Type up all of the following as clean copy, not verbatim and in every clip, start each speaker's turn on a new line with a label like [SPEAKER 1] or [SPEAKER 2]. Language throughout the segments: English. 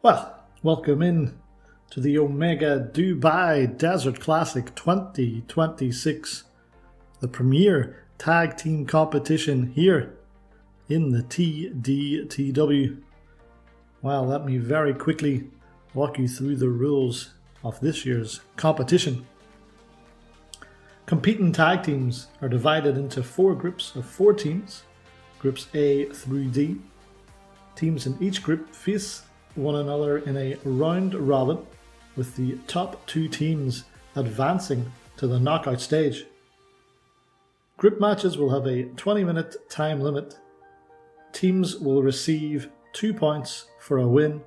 [SPEAKER 1] Well, welcome in to the Omega Dubai Desert Classic 2026, the premier tag team competition here in the TDTW. Well, let me very quickly walk you through the rules of this year's competition. Competing tag teams are divided into 4 groups of 4 teams, groups A through D. Teams in each group face one another in a round robin, with the top 2 teams advancing to the knockout stage. Group matches will have a 20-minute time limit. Teams will receive 2 points for a win,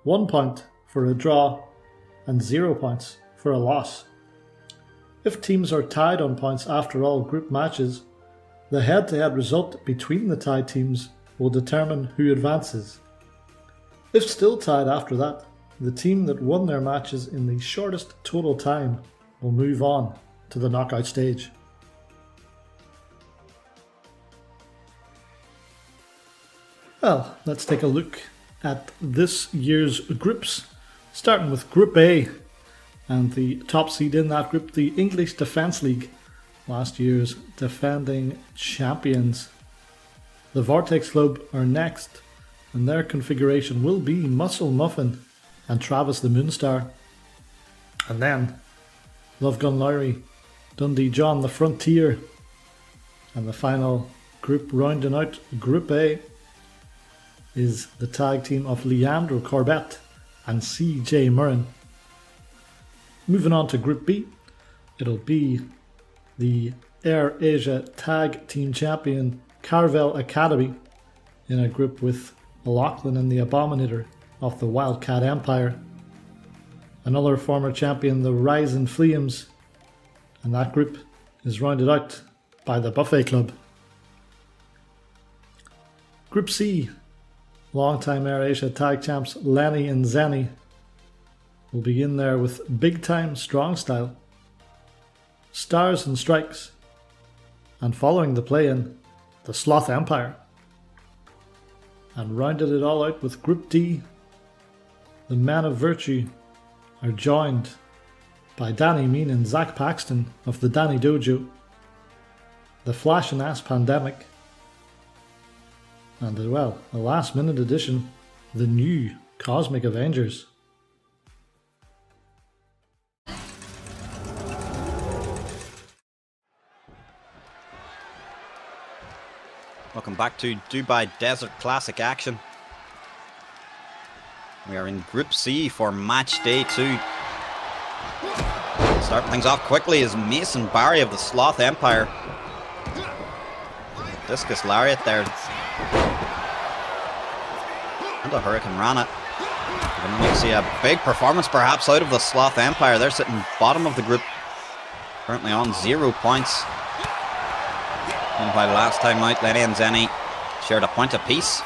[SPEAKER 1] 1 point for a draw, and 0 points for a loss. If teams are tied on points after all group matches, the head-to-head result between the tied teams will determine who advances. If still tied after that, the team that won their matches in the shortest total time will move on to the knockout stage. Well, let's take a look at this year's groups, starting with Group A, and the top seed in that group, the English Defence League, last year's defending champions. The Vortex Club are next, and their configuration will be Muscle Muffin and Travis the Moonstar. And then Love Gun Lowry, Dundee John the Frontier, and the final group rounding out Group A is the tag team of Leandro Corbett and CJ Murrin. Moving on to Group B, it'll be the Air Asia Tag Team Champion Carvel Academy in a group with Lachlan and the Abominator of the Wildcat Empire. Another former champion, the Rising Flames, and that group is rounded out by the Buffet Club. Group C, long-time Air Asia Tag Champs Lenny and Zenny will be in there with Big Time Strong Style, Stars and Strikes, and following the play-in, the Sloth Empire. And rounded it all out with Group D, the Men of Virtue are joined by Danny Mean and Zach Paxton of the Danny Dojo, the Flash and Ass Pandemic, and as well, a last minute addition, the new Cosmic Avengers.
[SPEAKER 2] Welcome back to Dubai Desert Classic action. We are in Group C for Match Day 2. Start things off quickly is Mason Barry of the Sloth Empire. Discus Lariat there. And a Hurricane Rana. We're going to see a big performance perhaps out of the Sloth Empire. They're sitting bottom of the group. Currently on 0 points. Meanwhile, last time out, Lenny and Zenny shared a point apiece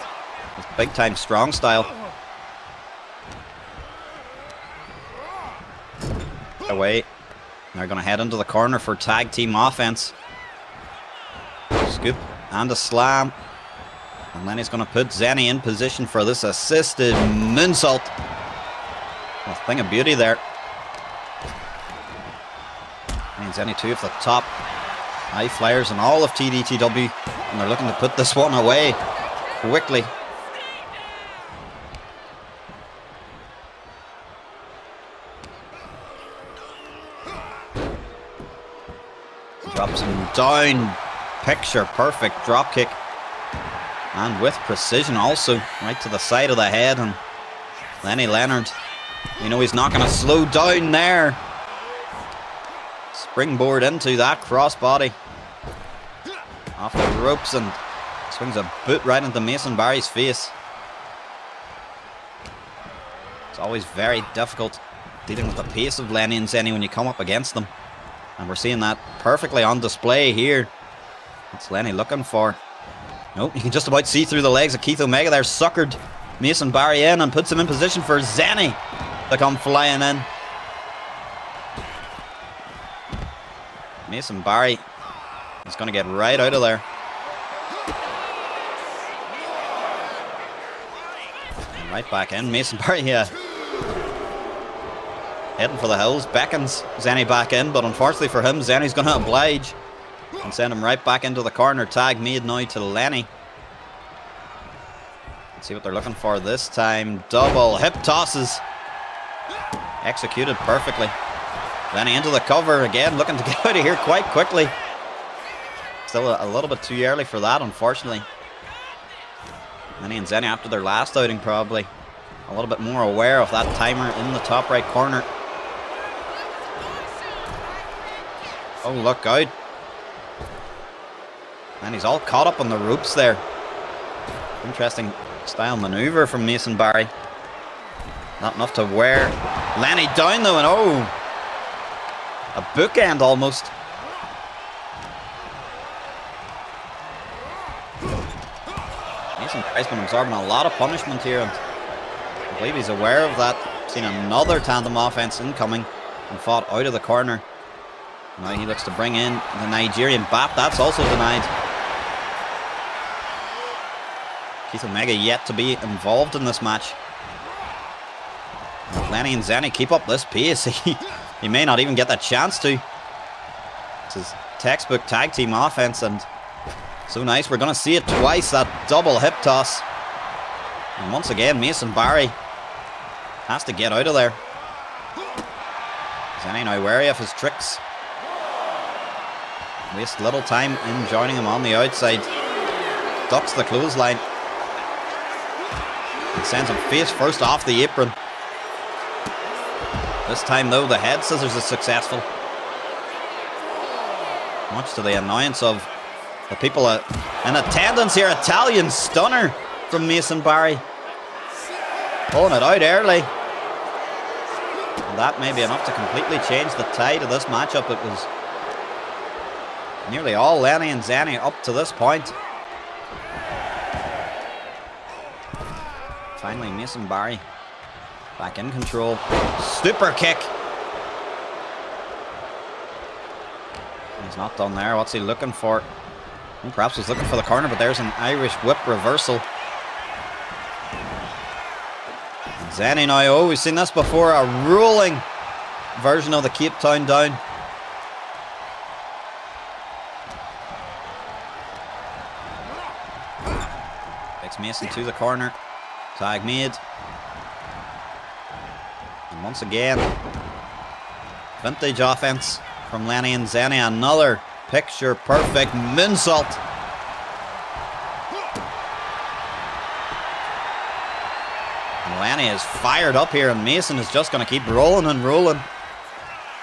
[SPEAKER 2] with Big Time Strong Style. Away. They're going to head into the corner for tag team offense. Scoop and a slam. And Lenny's going to put Zenny in position for this assisted moonsault. A thing of beauty there. And Zenny 2 off the top. High flyers and all of TDTW, and they're looking to put this one away quickly. Drops him down, picture perfect drop kick, and with precision also, right to the side of the head. And Lenny Leonard, you know he's not going to slow down there. Springboard into that crossbody off the ropes and swings a boot right into Mason Barry's face. It's always very difficult dealing with the pace of Lenny and Zenny when you come up against them, and we're seeing that perfectly on display here. What's Lenny looking for? Nope, you can just about see through the legs of Keith Omega there. Suckered Mason Barry in and puts him in position for Zenny to come flying in. Mason Barry is going to get right out of there. And Right back in. Mason Barry, heading for the hills. Beckons Zenny back in, but unfortunately for him, Zenny's going to oblige and send him right back into the corner. Tag made now to Lenny. Let's see what they're looking for this time. Double hip tosses. Executed perfectly. Lenny into the cover again, looking to get out of here quite quickly. Still a little bit too early for that, unfortunately. Lenny and Zenny, after their last outing, probably a little bit more aware of that timer in the top right corner. Oh, look out. And he's all caught up on the ropes there. Interesting style maneuver from Mason Barry. Not enough to wear Lenny down though, and oh, a bookend almost. Mason Barry's been absorbing a lot of punishment here, and I believe he's aware of that. Seen another tandem offense incoming and fought out of the corner. Now he looks to bring in the Nigerian Bap. That's also denied. Keith Omega yet to be involved in this match. If Lenny and Zenny keep up this pace, he may not even get the chance to. It's his textbook tag team offense, and so nice. We're going to see it twice, that double hip toss. And once again, Mason Barry has to get out of there. Zenny now wary of his tricks. Waste little time in joining him on the outside. Ducks the clothesline. And sends him face first off the apron. This time though, the head scissors is successful. Much to the annoyance of the people in attendance here. Italian stunner from Mason Barry. Pulling it out early. And that may be enough to completely change the tide of this matchup. It was nearly all Lenny and Zenny up to this point. Finally, Mason Barry back in control. Super kick. He's not done there. What's he looking for? Perhaps he's looking for the corner, but there's an Irish whip reversal. And Zenny now, oh, we've seen this before, a rolling version of the Cape Town down. Takes Mason to the corner. Tag made. And once again, vintage offense from Lenny and Zenny. Another picture perfect moonsault. And Lenny is fired up here, and Mason is just going to keep rolling and rolling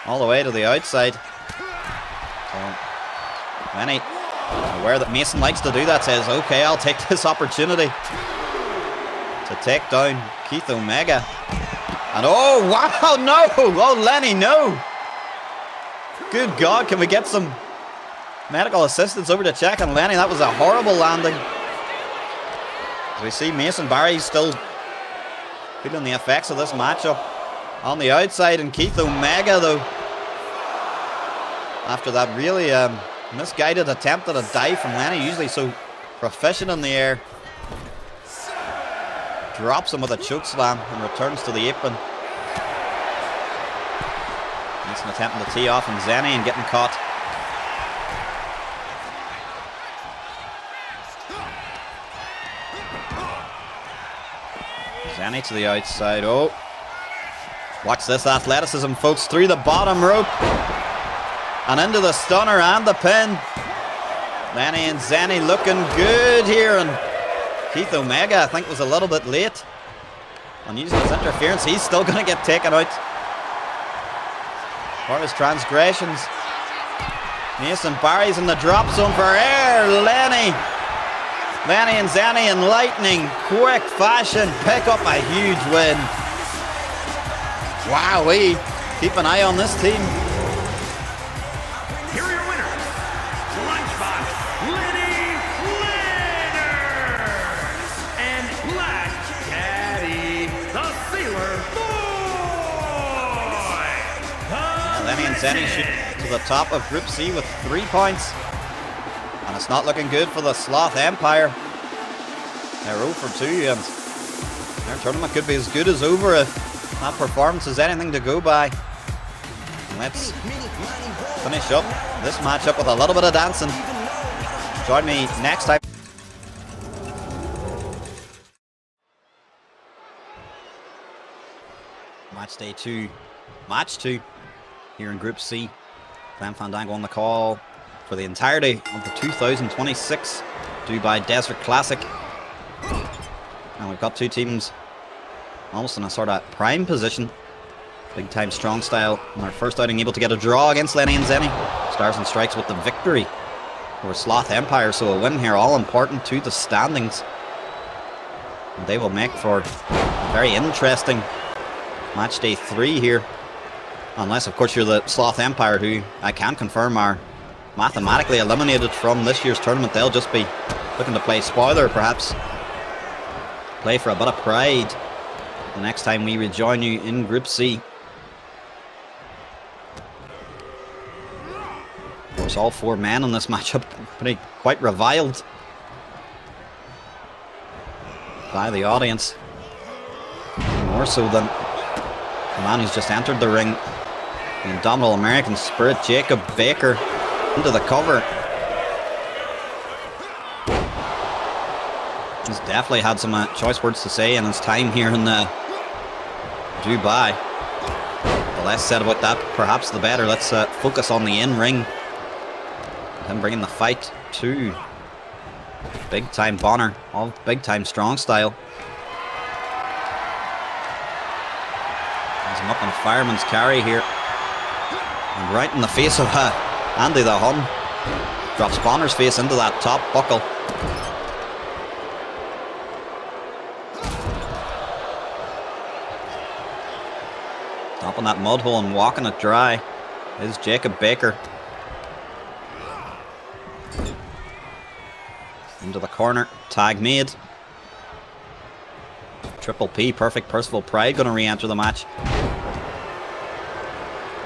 [SPEAKER 2] all the way to the outside. So Lenny, aware that Mason likes to do that, says, okay, I'll take this opportunity to take down Keith Omega. And oh, wow, no! Oh, Lenny, no! Good God, can we get some medical assistance over to check on Lenny? That was a horrible landing. As we see Mason Barry still feeling the effects of this matchup on the outside, and Keith Omega, though, after that really misguided attempt at a dive from Lenny, usually so proficient in the air, drops him with a choke slam and returns to the apron. Mason attempting to tee off on Zenny and getting caught. Zenny to the outside. Oh, watch this athleticism, folks, through the bottom rope and into the stunner and the pin. Lenny and Zenny looking good here, and Keith Omega, I think, was a little bit late on using his interference. He's still going to get taken out for his transgressions. Mason Barry's in the drop zone for air. Lenny and Zenny in lightning quick fashion pick up a huge win. Wowee. Keep an eye on this team.
[SPEAKER 3] Here are your winners. Lunchbox, Lenny Leonard. And Black Caddy, the Sailor Boy.
[SPEAKER 2] Lenny and Zenny shoot to the top of Group C with 3 points. And it's not looking good for the Sloth Empire. They're 0 for 2, and Their tournament could be as good as over if that performance is anything to go by. Let's finish up this matchup with a little bit of dancing. Join me next time. Match day 2, match 2 here in Group C. Glenn Fandango on the call for the entirety of the 2026 Dubai Desert Classic. And we've got two teams almost in a sort of prime position. Big time strong style in their first outing, able to get a draw against Lenny and Zenny. Stars and Strikes with the victory over Sloth Empire, so a win here all important to the standings. And they will make for a very interesting match day 3 here. Unless of course you're the Sloth Empire, who I can confirm are mathematically eliminated from this year's tournament. They'll just be looking to play spoiler, perhaps play for a bit of pride the next time we rejoin you in Group C. Of course, all 4 men in this matchup quite reviled by the audience, more so than the man who's just entered the ring, the indomitable American Spirit, Jacob Baker, into the cover. He's definitely had some choice words to say in his time here in Dubai. The less said about that, perhaps the better. Let's focus on the in-ring. Him bringing the fight to big-time Bonner of big-time strong style. Has him up on a fireman's carry here. And right in the face of Andy the Hun. Drops Bonner's face into that top buckle. Stopping that mud hole and walking it dry is Jacob Baker. Into the corner, tag made. Triple P, Perfect Percival Pride, going to re-enter the match.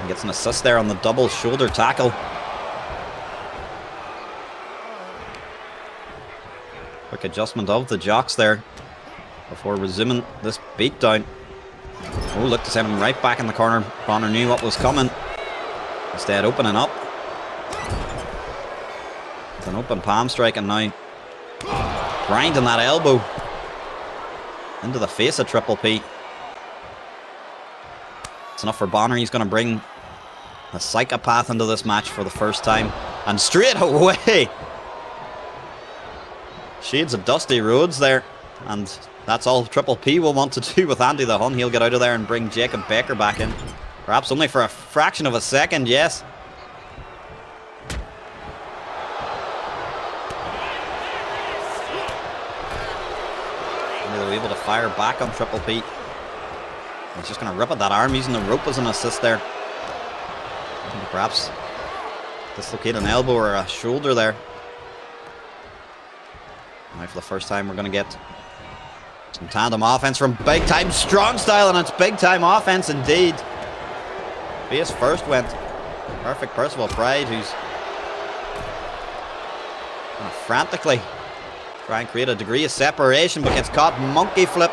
[SPEAKER 2] And gets an assist there on the double shoulder tackle. Quick adjustment of the jocks there before resuming this beatdown. Oh, look to send him right back in the corner. Bonner knew what was coming. Instead, opening up. It's an open palm strike, and now grinding that elbow into the face of Triple P. It's enough for Bonner. He's going to bring a psychopath into this match for the first time. And straight away, shades of Dusty Rhodes there. And that's all Triple P will want to do with Andy the Hun. He'll get out of there and bring Jacob Baker back in. Perhaps only for a fraction of a second, yes. They're able to fire back on Triple P. He's just going to rip at that arm, using the rope as an assist there. Perhaps dislocate an elbow or a shoulder there. Now for the first time we're going to get some tandem offense from big time strong style, and it's big time offense indeed. Face first went Perfect Percival Pride, who's going to frantically try and create a degree of separation, but gets caught monkey flip.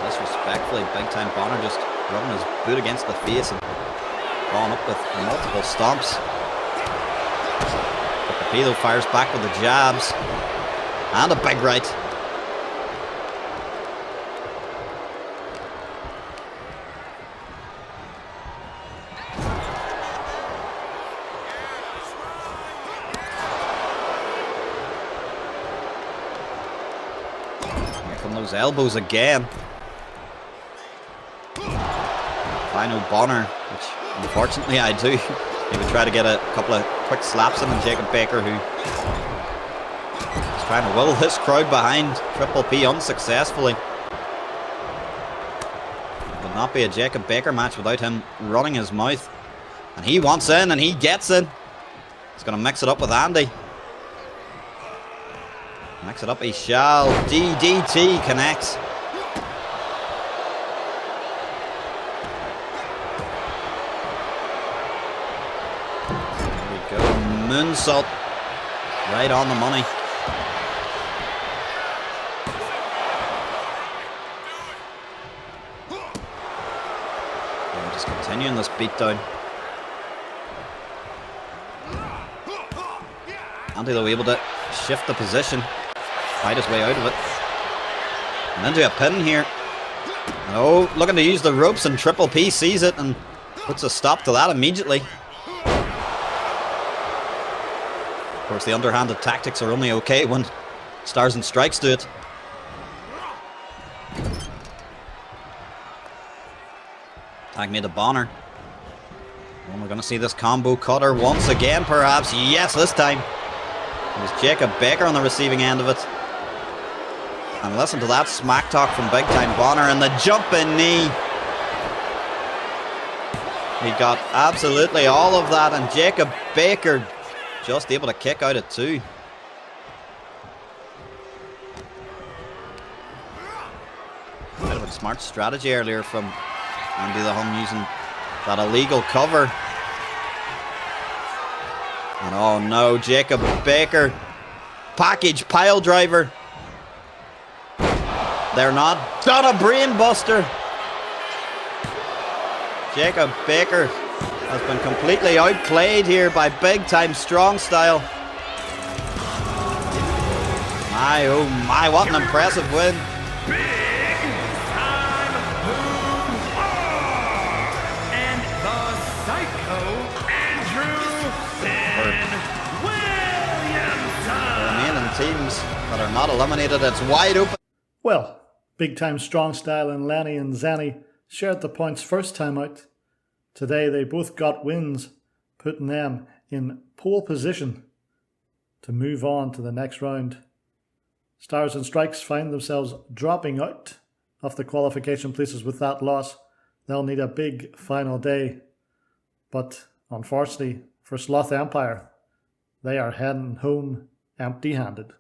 [SPEAKER 2] Disrespectfully, big time Bonner just rubbing his boot against the face and following up with multiple stomps. But Capillo fires back with the jabs and a big right. Those elbows again. If I know Bonner, which unfortunately I do, he would try to get a couple of quick slaps in, and Jacob Baker, who is trying to will this crowd behind Triple P unsuccessfully. It would not be a Jacob Baker match without him running his mouth. And he wants in, and he gets in. He's going to mix it up with Andy. Mix it up, he shall. DDT connects. There we go. Moonsault Right on the money. And just continuing this beatdown. Andy though able to shift the position, fight his way out of it. And into a pin here. And oh, looking to use the ropes, and Triple P sees it and puts a stop to that immediately. Of course, the underhanded tactics are only okay when Stars and Strikes do it. Tag made to Bonner. And we're going to see this combo cutter once again, perhaps. Yes, this time. It was Jacob Baker on the receiving end of it. And listen to that smack talk from Big Time Bonner, and the jumping knee. He got absolutely all of that, and Jacob Baker just able to kick out at 2. Bit of a smart strategy earlier from Andy the Hun using that illegal cover. And oh no, Jacob Baker. Package pile driver. They're not done a brain buster. Jacob Baker has been completely outplayed here by Big Time Strong Style. My oh my, what an impressive win.
[SPEAKER 3] Big Time Who Are? And the Psycho Andrew Finn Williamson.
[SPEAKER 2] The remaining teams that are not eliminated, it's wide open.
[SPEAKER 1] Well, Big Time Strong Style and Lenny and Zanny shared the points first time out. Today they both got wins, putting them in pole position to move on to the next round. Stars and Strikes find themselves dropping out of the qualification places with that loss. They'll need a big final day. But unfortunately for Sloth Empire, they are heading home empty-handed.